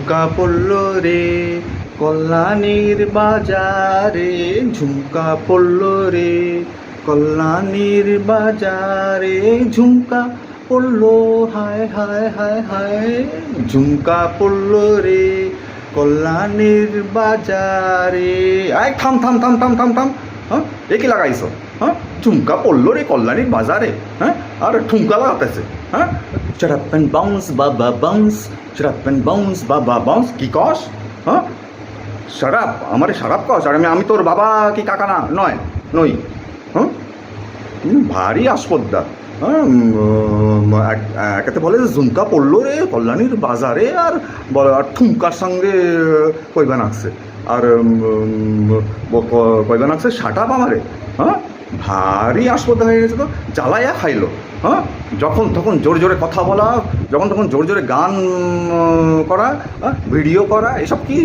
ঝুমকা পড়লো রে কল্যাণীর বাজারে, ঝুমকা পড়লো রে কল্যাণীর বাজারে, ঝুমকা পড়লো হায় হায় হায় হায়, ঝুমকা পড়লো রে কল্যাণীর বাজারে। আয় থাম থাম থাম থাম থাম থাম, হ্যাঁ এ কি লাগাইছো? হ্যাঁ ঝুমকা পড়লো রে কল্যাণীর বাজারে, হ্যাঁ আর ঠুমকা লাগাতেছে, হ্যাঁ shut up and bounce বাবা bounce, shut up and bounce বাবা bounce। কি কস? হ্যাঁ shut up, আমারে shut up কস? আর আমি তোর বাবা কি কাকা না নয় নই? হ্যাঁ ভারী আসপদ্দা। হ্যাঁ একাতে বলে যে ঝুমকা পড়লো রে কল্যাণীর বাজারে, আর বলে আর ঠুমকার সঙ্গে কইবা নাকছে, আর কইবা নাকছে শাট আপ আমারে। হ্যাঁ ভারী আসপদ্দা হয়ে গেছে তো, জ্বালাইয়া খাইলো। হ্যাঁ যখন তখন জোরে জোরে কথা বলা, যখন তখন জোরে জোরে গান করা, ভিডিও করা, এসব কি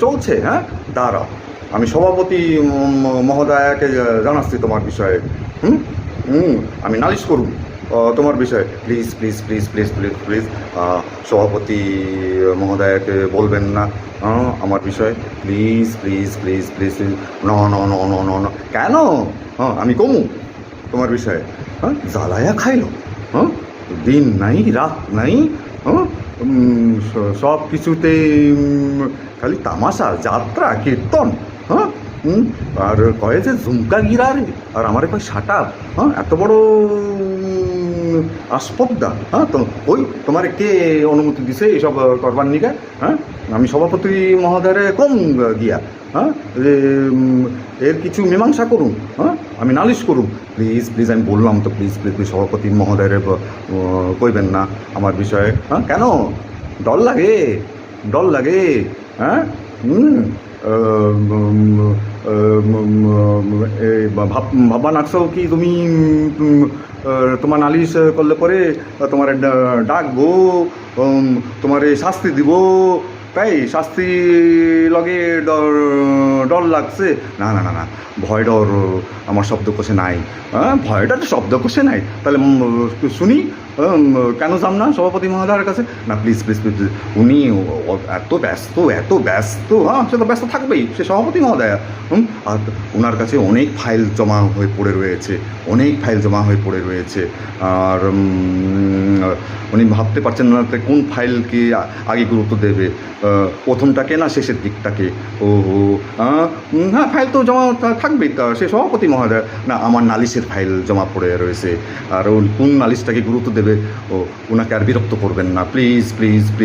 চলছে? হ্যাঁ দাঁড়াও, আমি সভাপতি মহোদয়াকে জানাচ্ছি তোমার বিষয়ে। আমি নালিশ করুন তোমার বিষয়ে। Please please please please please please সভাপতি মহোদয়াকে বলবেন না আমার বিষয়ে, please please please please please. ন ন ন ন ন ন কেন? হ্যাঁ আমি কমু তোমার বিষয়ে? হ্যাঁ জ্বালায়া খাইলো, হ্যাঁ দিন নাই রাত নাই, হ্যাঁ সব কিছুতে খালি তামাশা যাত্রা কীর্তন। হ্যাঁ আর কয়ে যে ঝুমকা গিরারে, আর আমারে কয় শাট আপ। হ্যাঁ এত বড় আসপদ্দা। হ্যাঁ তো ওই তোমার কে অনুমতি দিছে এসব করবার নিকা? হ্যাঁ আমি সভাপতি মহোদয়ের কম গিয়া, হ্যাঁ এর কিছু মীমাংসা করুন। হ্যাঁ আমি নালিশ করুন প্লিজ প্লিজ, আমি বললাম তো প্লিজ প্লিজ প্লিজ সভাপতি মহোদয়ের কইবেন না আমার বিষয়ে। হ্যাঁ কেন ডর লাগে? ডর লাগে? হ্যাঁ ভাববা নাকছো কি তুমি তোমার নালিশ করলে পরে তোমার ডাকবো, তোমার শাস্তি দিব, তাই শাস্তি লগে ডর লাগছে? না না না না, ভয় ডর আমার শব্দকোষে নাই। হ্যাঁ ভয়টা তো শব্দকোষে নাই, তাহলে শুনি কেন যাম না সভাপতি মহোদয়ের কাছে? না প্লিজ প্লিজ প্লিজ, উনি এত ব্যস্ত এত ব্যস্ত। হ্যাঁ সে তো ব্যস্ত থাকবেই, সে সভাপতি মহোদয়া। আর ওনার কাছে অনেক ফাইল জমা হয়ে পড়ে রয়েছে, অনেক ফাইল জমা হয়ে পড়ে রয়েছে, আর উনি ভাবতে পারছেন না কোন ফাইলকে আগে গুরুত্ব দেবে, প্রথমটাকে না শেষের দিকটাকে। ও হ্যাঁ ফাইল তো জমা থাকবেই, তা সে সভাপতি মহোদয় না আমার নালিশের ফাইল জমা পড়ে রয়েছে, আর কোন নালিশটাকে গুরুত্ব দেবে ও ওনাকে আর বিরক্ত করবেন না প্লিজ প্লিজ প্লিজ।